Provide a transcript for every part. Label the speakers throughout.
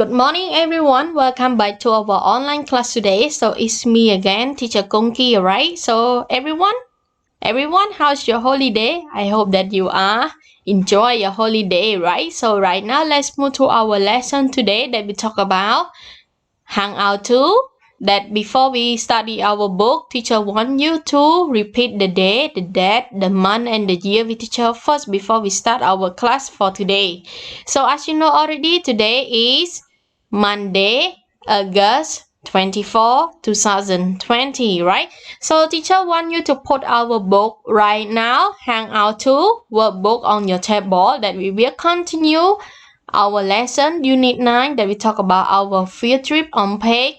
Speaker 1: Good morning, everyone. Welcome back to our online class today. So it's me again, Teacher Kongki, right? So everyone, how's your holiday? I hope that you are enjoy your holiday, right? So right now, let's move to our lesson today that we talk about Hangout 2. That before we study our book, teacher want you to repeat the day, the date, the month, and the year with teacher first before we start our class for today. So as you know already, today is Monday, August 24, 2020, right? So teacher want you to put our book right now, Hangout 2 workbook on your table that we will continue our lesson Unit 9 that we talk about our field trip on page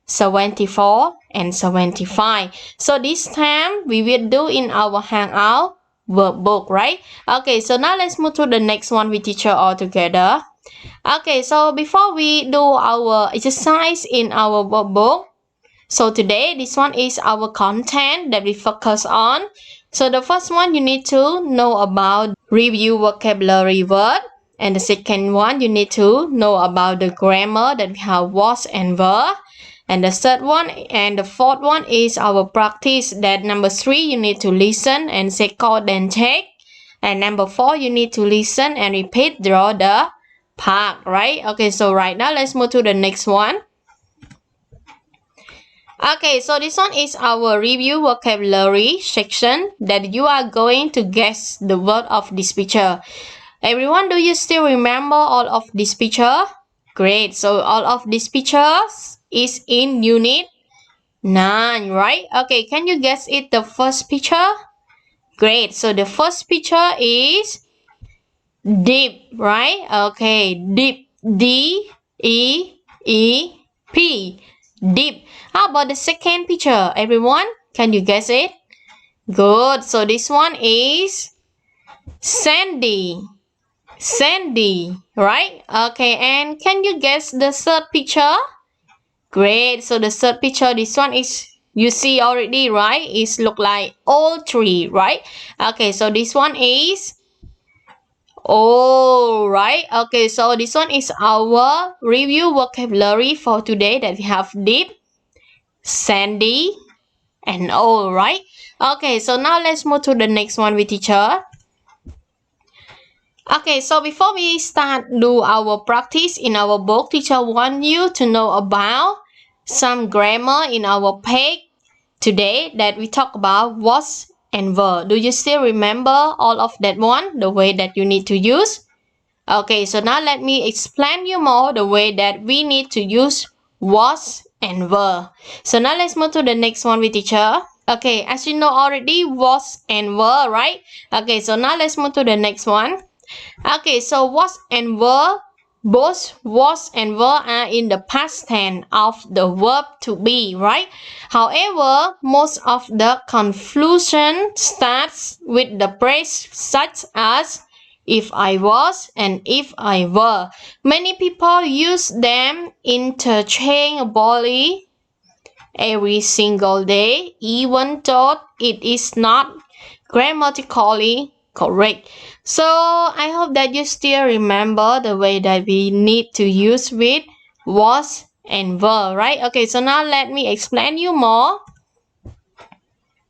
Speaker 1: 74 and 75. So this time we will do in our Hangout workbook, right? Okay, so now let's move to the next one with teacher all together. Okay, so before we do our exercise in our workbook, so today this one is our content that we focus on. So the first one you need to know about review vocabulary word. And the second one, you need to know about the grammar that we have was and were. And the third one and the fourth one is our practice. That number 3, you need to listen and say call then take. And number 4, you need to listen and repeat, draw the park, right? Okay, so right now let's move to the next one. Okay, so this one is our review vocabulary section that you are going to guess the word of this picture. Everyone, do you still remember all of this picture? Great. So all of these pictures is in Unit 9, right? Okay, can you guess it, the first picture? Great. So the first picture is deep, right? Okay, deep. D-E-E-P. Deep. How about the second picture? Everyone, can you guess it? Good. So this one is sandy. Sandy, right? Okay, and can you guess the third picture? Great. So the third picture, this one is, you see already, right? It's look like old tree, right? Okay, so this one is old, right? Okay, so this one is our review vocabulary for today that we have deep, sandy, and old, right? Okay, so now let's move to the next one with teacher. Okay, so before we start do our practice in our book, teacher want you to know about some grammar in our page today that we talk about was and were. Do you still remember all of that one, the way that you need to use? Okay, so now let me explain you more the way that we need to use was and were. So now let's move to the next one with teacher. Okay, as you know already, was and were, right? Okay, so now let's move to the next one. Okay, so was and were, both was and were are in the past tense of the verb to be, right? However, most of the confusion starts with the phrase such as if I was and if I were. Many people use them interchangeably every single day, even though it is not grammatically correct. So I hope that you still remember the way that we need to use with was and were, right? Okay, so now let me explain you more.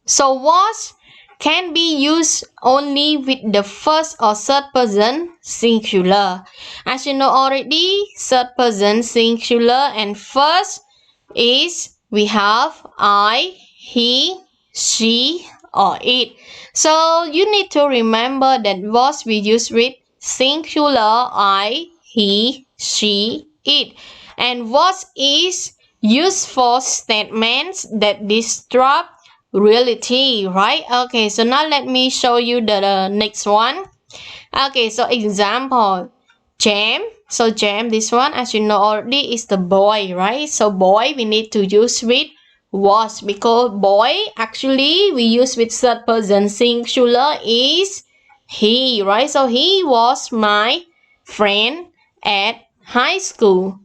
Speaker 1: So was can be used only with the first or third person singular. As you know already, third person singular and first is we have I, he, she, or it. So you need to remember that was we use with singular I, he, she, it. And was is used for statements that describe reality, right? Okay, so now let me show you the next one. Okay, so example, Jam. So Jam, this one, as you know already, is the boy, right? So boy, we need to use with was because boy, actually, we use with third person singular is he, right? So he was my friend at high school.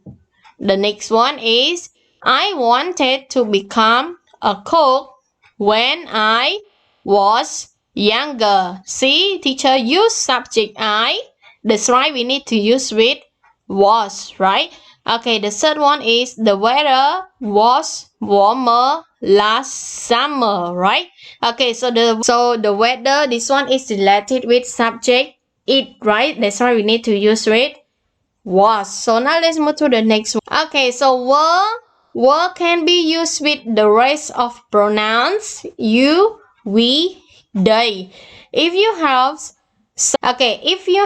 Speaker 1: The next one is I wanted to become a cook when I was younger. See, teacher use subject I. That's right, we need to use with was, right? Okay, the third one is the weather was warmer last summer, right? Okay, so the weather, this one is related with subject it, right? That's why we need to use it was. So now let's move to the next one. Okay, so were can be used with the rest of pronouns you, we, they. If you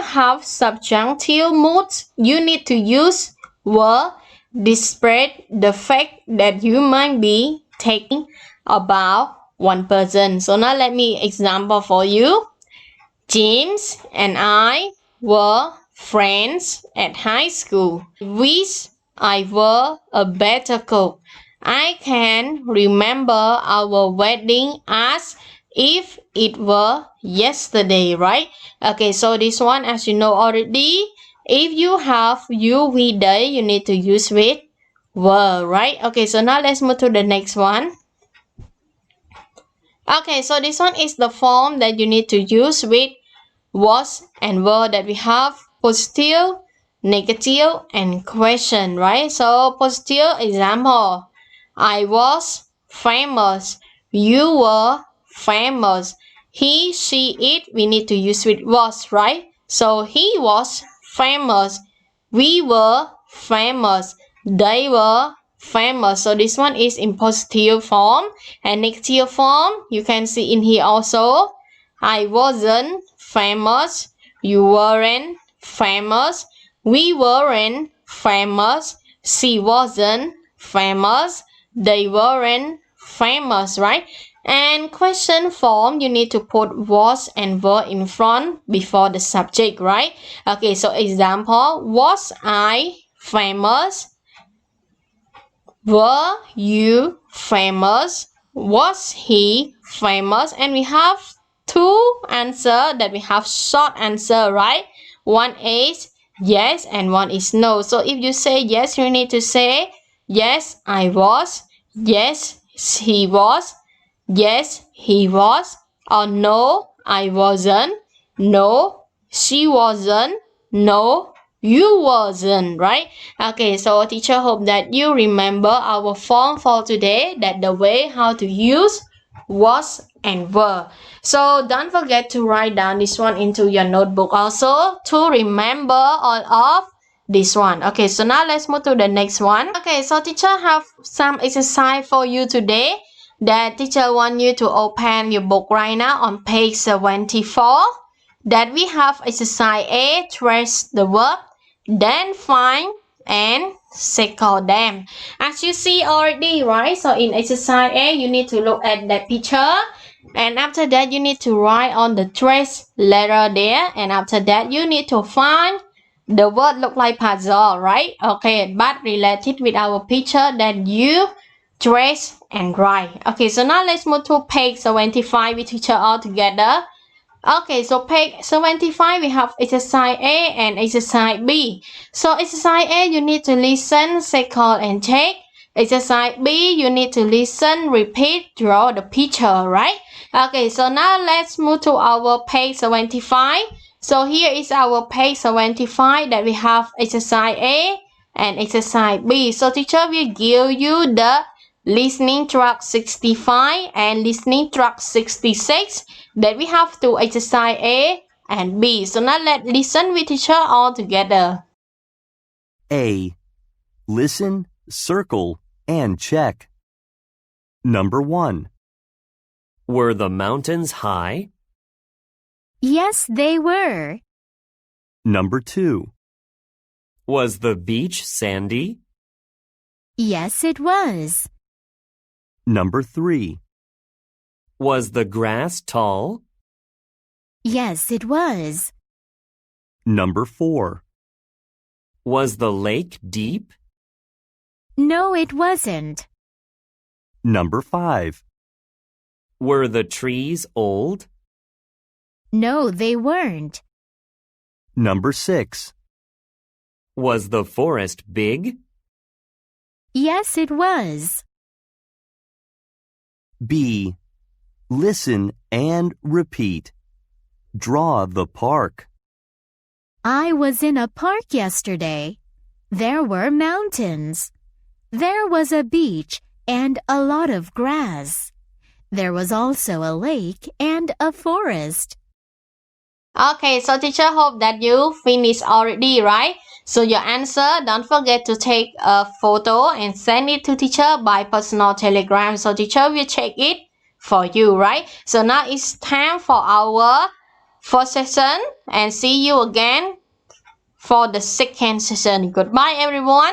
Speaker 1: have subjunctive moods, you need to use were despite the fact that you might be taking about one person. So now let me example for you. James and I were friends at high school. I wish I were a better cook. I can remember our wedding as if it were yesterday, right? Okay, so this one, as you know already, if you have you, we, they, you need to use with were, right? Okay, so now let's move to the next one. Okay, so this one is the form that you need to use with was and were that we have positive, negative, and question, right? So positive example, I was famous, you were famous, he, she, it, we need to use with was, right? So he was famous, we were famous, they were famous. So this one is in positive form, and negative form you can see in here also. I wasn't famous, you weren't famous, we weren't famous, she wasn't famous, they weren't famous, right? And question form, you need to put was and were in front before the subject, right? Okay, so example, was I famous? Were you famous? Was he famous? And we have two answer that we have short answer, right? One is yes and one is no. So if you say yes, you need to say yes, I was. Yes, he was. Yes, he was. Or no, I wasn't. No, she wasn't. No, you wasn't, right? Okay, so teacher hope that you remember our form for today, that the way how to use was and were. So don't forget to write down this one into your notebook also to remember all of this one. Okay, so now let's move to the next one. Okay, so teacher have some exercise for you today that teacher want you to open your book right now on page 74. That we have exercise A, trace the verb, then find and circle them. As you see already, right? So in exercise A, you need to look at that picture. And after that, you need to write on the trace letter there. And after that, you need to find the word look like puzzle, right? Okay, but related with our picture that you trace and write. Okay, so now let's move to page 75 with teacher all together. Okay, so page 75, we have exercise A and exercise B. So exercise A, you need to listen, circle, and check. Exercise B, you need to listen, repeat, draw the picture, right? Okay, so now let's move to our page 75. So here is our page 75 that we have exercise A and exercise B. So teacher will give you the listening track 65 and listening track 66 that we have to exercise A and B. So now let's listen with teacher all together.
Speaker 2: A. Listen, circle, and check. Number 1.
Speaker 3: Were the mountains high?
Speaker 4: Yes, they were.
Speaker 2: Number 2.
Speaker 3: Was the beach sandy?
Speaker 4: Yes, it was.
Speaker 2: Number 3.
Speaker 3: Was the grass tall?
Speaker 4: Yes, it was.
Speaker 2: Number 4.
Speaker 3: Was the lake deep?
Speaker 4: No, it wasn't.
Speaker 2: Number 5.
Speaker 3: Were the trees old?
Speaker 4: No, they weren't.
Speaker 2: Number 6.
Speaker 3: Was the forest big?
Speaker 4: Yes, it was.
Speaker 2: B. Listen and repeat. Draw the park.
Speaker 4: I was in a park yesterday. There were mountains. There was a beach and a lot of grass. There was also a lake and a forest.
Speaker 1: Okay, so teacher hope that you finish already, right? So your answer, don't forget to take a photo and send it to teacher by personal telegram. So teacher will check it for you, right? So now it's time for our first session and see you again for the second session. Goodbye everyone.